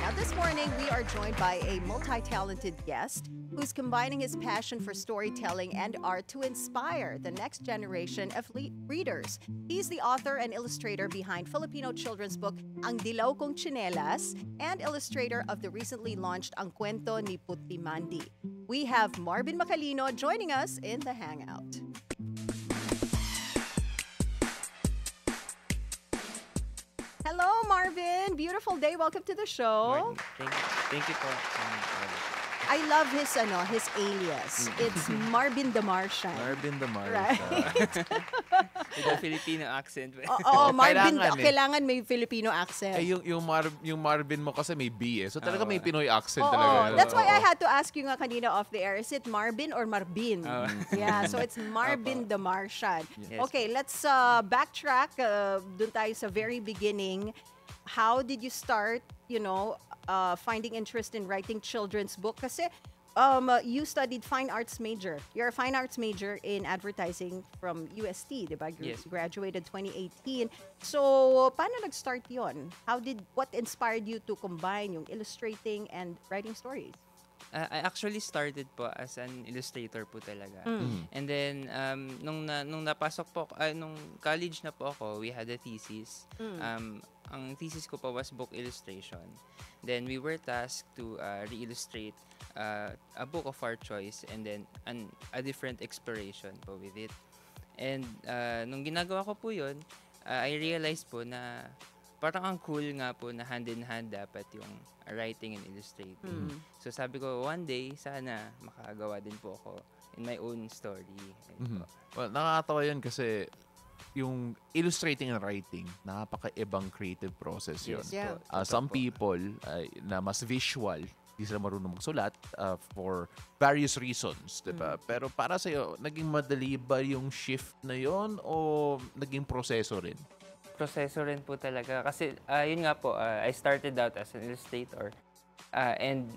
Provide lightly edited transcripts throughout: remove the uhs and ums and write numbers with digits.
Now, this morning, we are joined by a multi-talented guest who's combining his passion for storytelling and art to inspire the next generation of readers. He's the author and illustrator behind Filipino children's book Ang Dilaw Kong Tsinelas and illustrator of the recently launched Ang Kwento ni Putli Mandi. We have Marvin Macalino joining us in the Hangout. Hello, Marvin. Beautiful day. Welcome to the show. Morning. Thank you po. I love his alias. It's Marvin the Martian. Marvin the Martian. Right. With a Filipino accent. Oo, Marvin, kailangan may Filipino accent. Yung Marvin mo kasi may B eh. So talaga may Pinoy accent Oo, talaga. that's why I had to ask you nga kanina off the air. Is it Marvin or Marvin? Yeah, so it's Marvin the Martian. Yes. Okay, let's backtrack. Dun tayo sa very beginning. How did you start, finding interest in writing children's book? Kasi you studied fine arts major. You're a fine arts major in advertising from UST, diba? Yes. Graduated 2018. So, paano nag-start yon? What inspired you to combine yung illustrating and writing stories? I actually started po as an illustrator po talaga. And then, nung napasok po, nung college na po ako, we had a thesis. Ang thesis ko po was book illustration. Then, we were tasked to re-illustrate a book of our choice and then a different exploration po with it. And nung ginagawa ko po yun, I realized po na parang ang cool nga po na hand-in-hand dapat yung writing and illustrating. So sabi ko, one day, sana makagawa din po ako in my own story. Well, nakakatawa yun kasi yung illustrating and writing, napaka-ibang creative process yun. Yes, Yeah. po. Some people na mas visual, hindi sila marunong magsulat for various reasons, diba? Pero para sa'yo, naging madali ba yung shift na yon o naging proseso rin? Proseso rin po talaga. Kasi yun nga po, I started out as an illustrator. And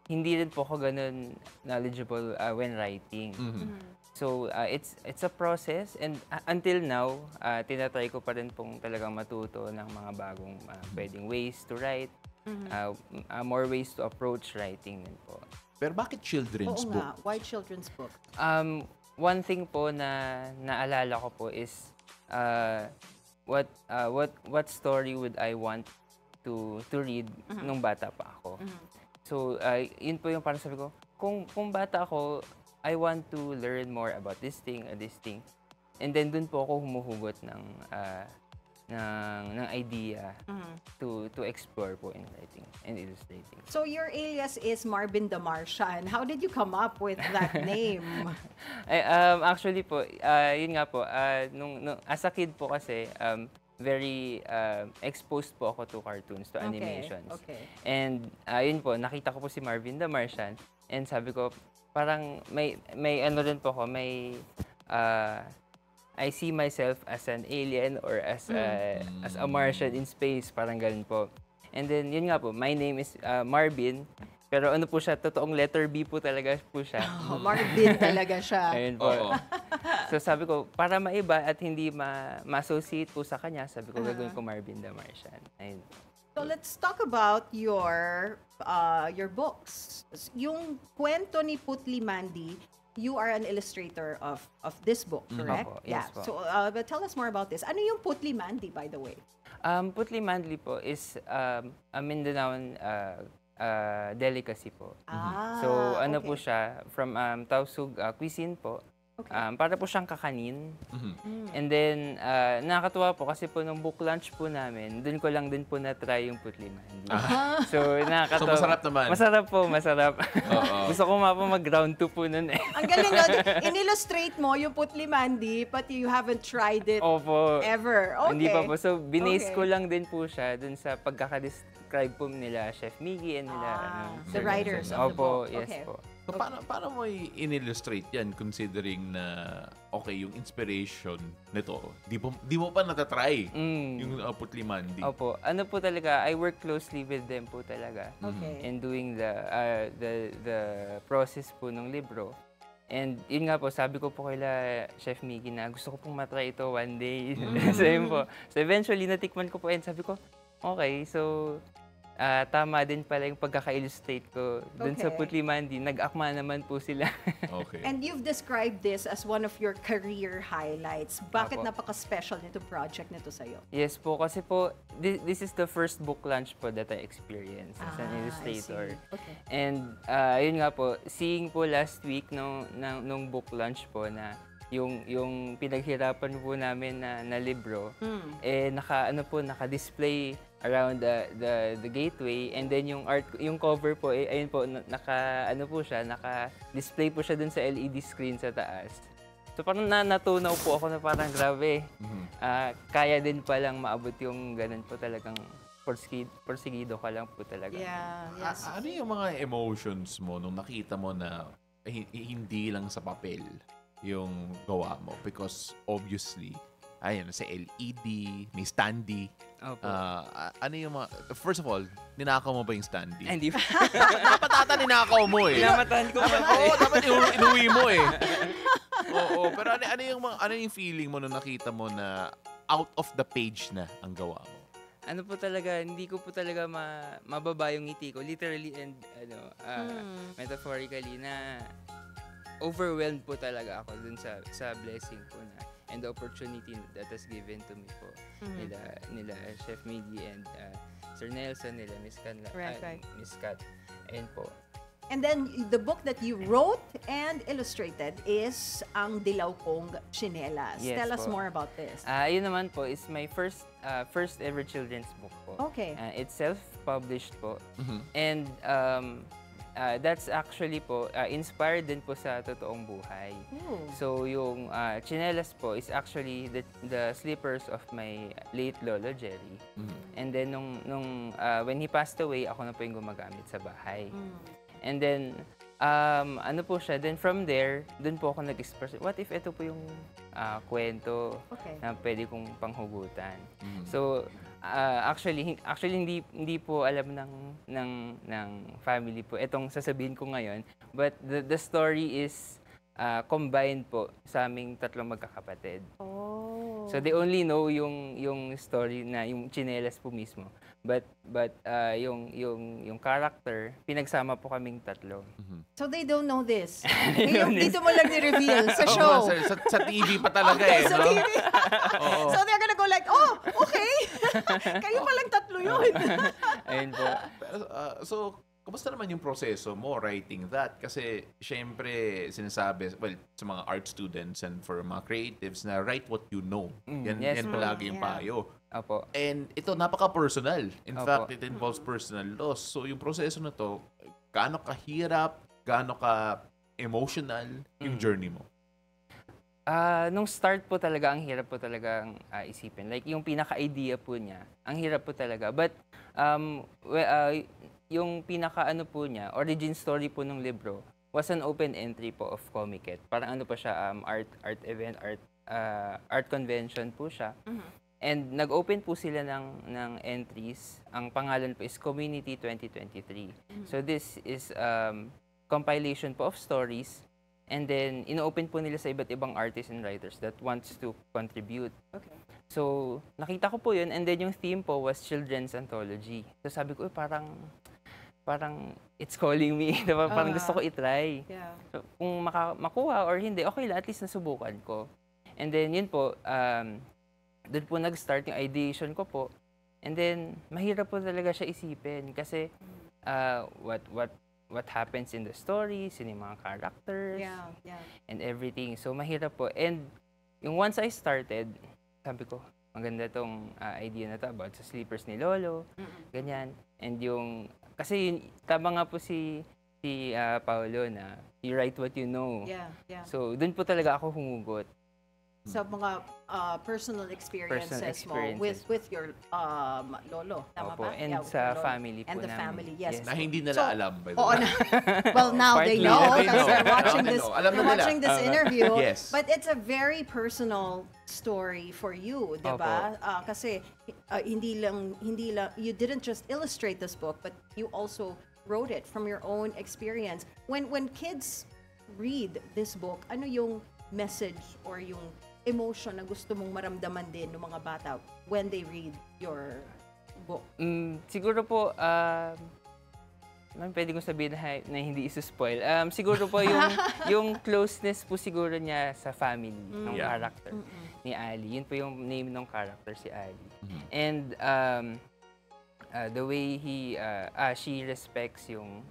hindi rin po ako ganun knowledgeable when writing. So, it's a process. And until now, tinatry ko pa rin pong talagang matuto ng mga bagong pwedeng ways to write. More ways to approach writing din po. Pero bakit children's Oo book? nga, why children's book? One thing po na naalala ko po is what story would I want to read nung bata pa ako. So yun po yung parang sabi ko, kung bata ako, I want to learn more about this thing. And then dun po ako humuhugot ng idea to explore po in writing and illustrating. So your alias is Marvin the Martian. How did you come up with that name? Actually po, yun nga po, nung as a kid po kasi, very exposed po ako to cartoons, to animations. Okay. And yun po, nakita ko po si Marvin the Martian and sabi ko, parang may ano rin po ako, I see myself as an alien or as a Martian in space, parang ganun po. And then, yun nga po, my name is Marvin, pero ano po siya, totoong letter B po talaga po siya. Oh, Marvin talaga siya. Ayun po. So sabi ko, para maiba at hindi ma-associate po sa kanya, sabi ko, gagawin ko Marvin the Martian. Ayun po. So let's talk about your books. Yung Kwento ni Putli Mandi, you are an illustrator of this book, correct? Opo, yes po. So but tell us more about this. Ano yung Putli Mandi, by the way? Putli Mandi po is a Mindanaoan delicacy po. So ano po siya, from Tausug cuisine po. Okay. Para po siyang kakanin. And then, nakakatuwa po kasi po nung book launch po namin, dun ko lang din po na-try yung Putli Mandi. So, nakakatuwa. So, masarap naman? Masarap po, masarap. Gusto ko nga po mag-round 2 po nun eh. Ang galing nun. In-illustrate mo yung Putli Mandi, but you haven't tried it Opo. ever. Okay. Hindi pa po. So, binase Okay. ko lang din po siya dun sa pagkakadescribe po nila Chef Miggy and nila. The Sir writers Nelson. of the book. Opo, yes Okay. po. So, paano mo in-illustrate yan considering na, okay, yung inspiration nito, di mo pa natatry yung Putli Mandi? Opo. Ano po talaga, I work closely with them po talaga. Okay. In doing the process po ng libro. And yun nga po, sabi ko po kila Chef Miggy na gusto ko pong matry ito one day. So yun po. So eventually, natikman ko po and sabi ko, okay, so tama din pala yung pagkaka-illustrate ko. Dun sa Okay. Putli Mandi, nag-akma naman po sila. Okay. And you've described this as one of your career highlights. Bakit Apo. napaka-special nito project nito sa'yo? Yes po, kasi po, this is the first book launch po that I experienced as an I illustrator. see. Okay. And yun nga po, seeing po last week nung book launch po na yung pinaghirapan po namin na libro, naka-display around the gateway, and then yung cover po ayun po naka-display po siya dun sa LED screen sa taas. So parang natunaw po ako na parang grabe. Kaya din palang maabot yung ganun po, talagang porsigido ka lang po talaga. Yeah, yes. Ano yung mga emotions mo nung nakita mo na hindi lang sa papel yung gawa mo? Because obviously, ayun, sa LED, may standee. Opo. Ano yung mga... First of all, ninakaw mo ba yung standee? Hindi po. Dapat ata ninakaw mo eh. Pinamatahan ko pa. Oo, dapat inuwi mo eh. Oo, pero ano yung feeling mo nung nakita mo na out of the page na ang gawa mo? Ano po talaga, hindi ko po talaga mababa yung ngiti ko. Literally and metaphorically na overwhelmed po talaga ako dun sa blessing po na and the opportunity that has given to me po nila Chef Miggy and Sir Nelson, nila Miss Canla, Right. Miss Kat. Ayun po. And then, the book that you wrote and illustrated is Ang Dilaw Kong Tsinelas. Yes Tell us po. more about this. Yun naman po is my first ever children's book po. Okay. It's self-published po. And that's actually po inspired din po sa totoong buhay. Ooh. So yung chinelas po is actually the slippers of my late lolo Jerry. And then when he passed away, ako na po yung gumagamit sa bahay. And then ano po siya, then from there, dun po ako nag-express, what if ito po yung kwento Okay. na pwede kong panghugutan. So actually hindi po alam ng family po itong sasabihin ko ngayon, but the story is combined po sa aming tatlong magkakapatid. Oh. So they only know yung story na yung chinelas po mismo. But yung character, pinagsama po kaming tatlo. So they don't know this. Ngayon, dito mo lang ni-reveal sa show. Sa TV pa talaga eh. Sa no? TV. Oo. So they're gonna go like, oh, okay. Kayo palang tatlo yun. Ayun po. So, kumusta naman yung proseso mo writing that? Kasi, syempre, sinasabi, well, sa mga art students and for mga creatives na write what you know. Yan yes, palagi yung yeah. payo. Opo. And ito, napaka-personal. In Opo. fact, it involves personal loss. So, yung proseso na to, gaano kahirap, gaano ka emotional yung journey mo? Nung start po talaga, ang hirap po talagang isipin. Like, yung pinaka-idea po niya, ang hirap po talaga. But, yung pinaka-ano po niya, origin story po ng libro, was an open entry po of Comiket. Parang ano pa siya, art event, art convention po siya. And nag-open po sila ng entries. Ang pangalan po is Community 2023. So this is compilation po of stories. And then, ino-open po nila sa iba't ibang artists and writers that wants to contribute. Okay. So, nakita ko po yun. And then, yung theme po was Children's Anthology. So, sabi ko, parang it's calling me. Diba? Parang gusto ko itry. Yeah. So, kung makuha or hindi, okay lang. At least nasubukan ko. And then, yun po, doon po nag-start yung ideation ko po. And then, mahirap po talaga siya isipin. Kasi, what happens in the stories, in yung mga characters, Yeah. and everything. So, mahirap po. And, yung once I started, sabi ko, maganda tong idea na to about sa sleepers ni Lolo, ganyan. And yung, kasi tama nga po si Paolo na, you write what you know. Yeah. So, dun po talaga ako humugot. Sa mga personal experiences mo with your lolo. Tama Opo, ba? and with sa your lolo. family po And the namin. family, yes. Na hindi nila So, alam, by the Oo way. na. Well, now they Partly. know They because know. they're watching They this. know. Alam na They're nila. watching this interview. Yes. But it's a very personal story for you, 'di ba? Kasi hindi lang you didn't just illustrate this book, but you also wrote it from your own experience. When kids read this book, ano yung message or yung emotion na gusto mong maramdaman din ng mga bata when they read your book? Siguro po, pwede kong sabihin na hindi isuspoil. Siguro po yung closeness po siguro niya sa family ng Yeah. character ni Ali. Yun po yung name ng character, si Ali. Mhm. And the way she respects yung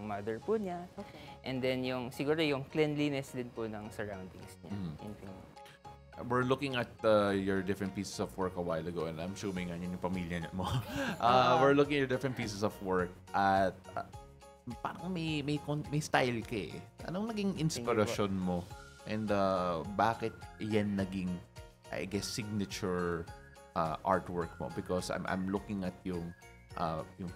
mother po niya. Okay. And then siguro yung cleanliness din po ng surroundings niya. Yun po yung- We're looking at your different pieces of work a while ago, and I'm assuming yan yung pamilya mo. We're looking at your different pieces of work at parang may style ka eh. Anong naging inspirasyon mo? And bakit yan naging, I guess, signature artwork mo? Because I'm looking at yung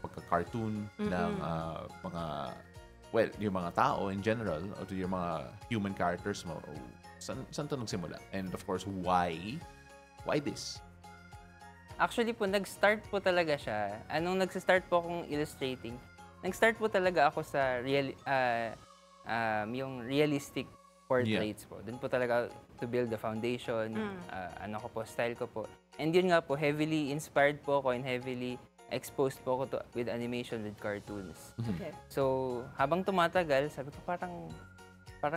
pagka-cartoon ng mga, well, yung mga tao in general, o yung mga human characters mo. Saan to nagsimula? And of course, why? Why this? Actually po, nag-start po talaga siya. Anong nag-start po akong illustrating? Nag-start po talaga ako sa yung realistic portraits po. Doon po talaga to build the foundation, style ko po. And yun nga po, heavily inspired po ako and heavily exposed po ako with animation, with cartoons. Okay. So, habang tumatagal, sabi ko parang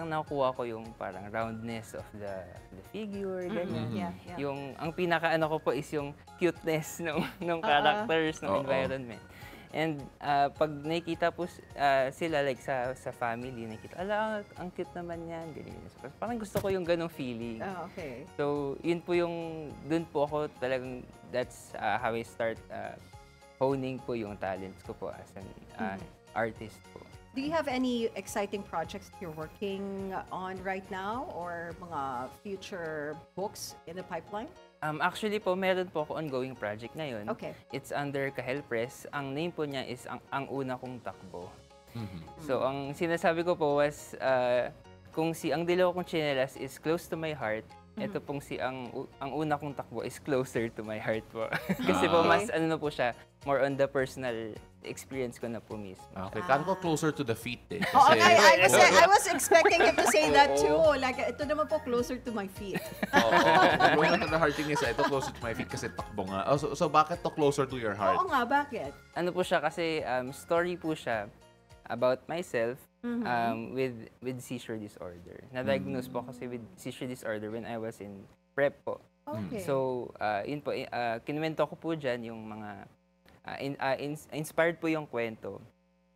nakukuha ko yung parang roundness of the figure, ganyan. Yeah. Ang pinaka-ano ko po is yung cuteness ng characters, ng environment. And pag nakikita po sila like sa family, nakikita, ang cute naman yan, ganyan. So, parang gusto ko yung ganong feeling. Okay. So, yun po dun po ako talagang, that's how I start honing po yung talents ko po as an artist po. Do you have any exciting projects you're working on right now or mga future books in the pipeline? Actually po, meron po ako ongoing project ngayon. Okay. It's under Kahel Press. Ang name po niya is Ang Una Kong Takbo. So, ang sinasabi ko po was, kung Ang Dilaw Kong Tsinelas is close to my heart, ito pong Ang Una Kong Takbo is closer to my heart po. Kasi po, mas ano na po siya, more on the personal experience ko na po mismo. Okay, kano ko closer to the feet eh. Oh, Kasi, I was expecting him to say that too. Like, ito naman po closer to my feet. Going to the heart thing is, ito closer to my feet kasi takbo nga. So bakit to closer to your heart? Oo nga, bakit? Ano po siya kasi story po siya about myself with seizure disorder. Na-diagnose po kasi with seizure disorder when I was in prep po. Okay. So, yun po, kinuwento ko po dyan yung mga, inspired po yung kwento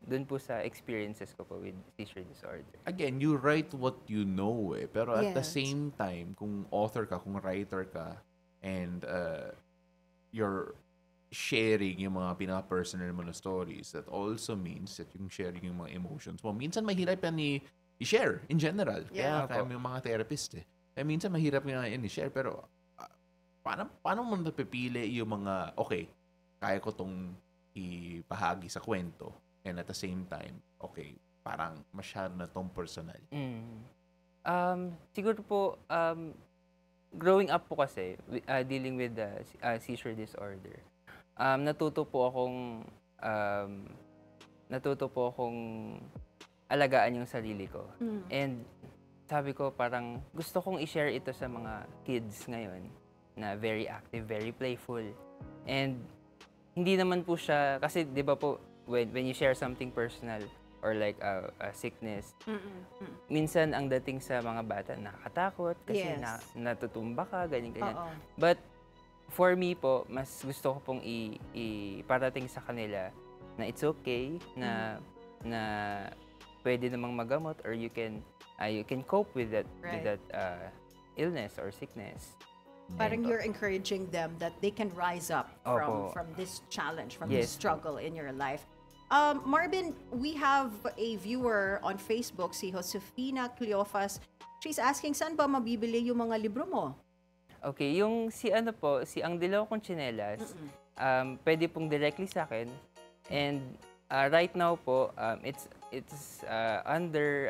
dun po sa experiences ko po with seizure disorder. Again, you write what you know eh. Pero at the Yes. same time, kung author ka, kung writer ka, and you're sharing yung mga pinaka-personal mo na stories, that also means that yung sharing yung mga emotions mo. Minsan mahirap yan i-share in general. Yeah. Kaya yung mga therapist eh. Kaya minsan mahirap nga yan i-share. Pero paano mo napipili yung mga, okay, kaya ko tong ibahagi sa kwento, and at the same time, okay, parang masyado na tong personal. Siguro po, growing up po kasi, dealing with the seizure disorder, natuto po akong alagaan yung sarili ko. And sabi ko, parang gusto kong i-share ito sa mga kids ngayon na very active, very playful. And hindi naman po siya, kasi di ba po, when you share something personal or like a sickness, minsan ang dating sa mga bata, nakakatakot kasi Yes. natutumba ka, ganyan-ganyan. Oo. But for me po, mas gusto ko pong iparating sa kanila na it's okay, na pwede namang magamot, or you can cope with that illness or sickness. Parang you're encouraging them that they can rise up from this challenge, from this Yes. struggle in your life. Marvin, we have a viewer on Facebook, si Josefina Cleofas. She's asking, saan ba mabibili yung mga libro mo? Okay, yung Ang Dilaw Kong Tsinelas, pwede pong directly sa akin. And right now po, it's under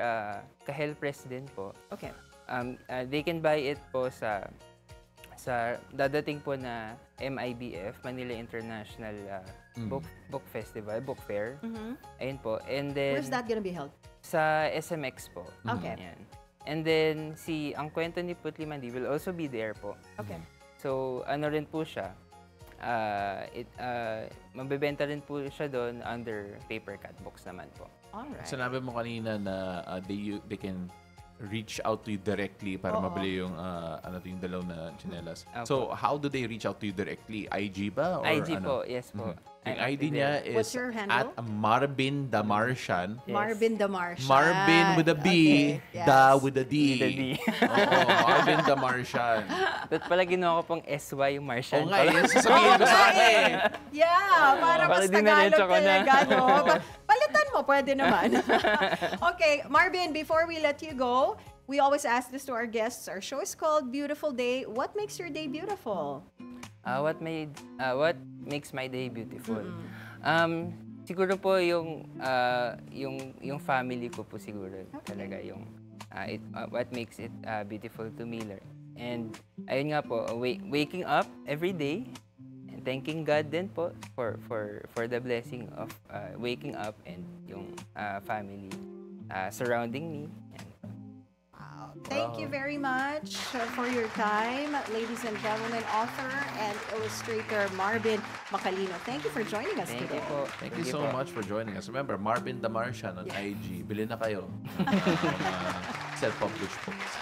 Kahel Press din po. Okay. They can buy it po sa dadating po na MIBF, Manila International Book Festival, Book Fair. Ayun po. And then Where's that gonna be held? sa SMX po. Okay. Ayan. And then Ang Kwento ni Putli Mandi will also be there po. Okay. So ano rin po siya, mabebenta rin po siya doon under paper cut books naman po. Alright. Sinabi mo kanina na they can reach out to you directly para Oo. mabili yung yung dalaw na chinelas. Opo. So, how do they reach out to you directly? IG ba? Or IG ano? po, yes po. Yung I'm ID active niya there. is What's your handle? at Marvin the Martian. Yes. Marvin the Martian. Marvin with a B, Okay, Da yes. with a D. With a D. Oo, Marvin the Martian. Ba't pala ginawa ko pong SY yung Martian? Oo nga, yun sasabihin ko sa kanya eh. Yeah, para Para mas di na-reach Tagalog ako na. talaga, no? Palitan mo, pwede naman. Okay, Marvin, before we let you go, we always ask this to our guests. Our show is called Beautiful Day. What makes your day beautiful? What makes my day beautiful? Siguro po yung family ko po siguro talaga yung what makes it beautiful to me. And ayun nga po, waking up every day and thanking God din po for the blessing of waking up and yung family surrounding me. Thank you very much for your time, ladies and gentlemen, author and illustrator Marvin Macalino. Thank you for joining us Thank today. you po. Thank you so much for joining us. Remember, Marvin the Martian on IG. Bilhin na kayo. Self-published books.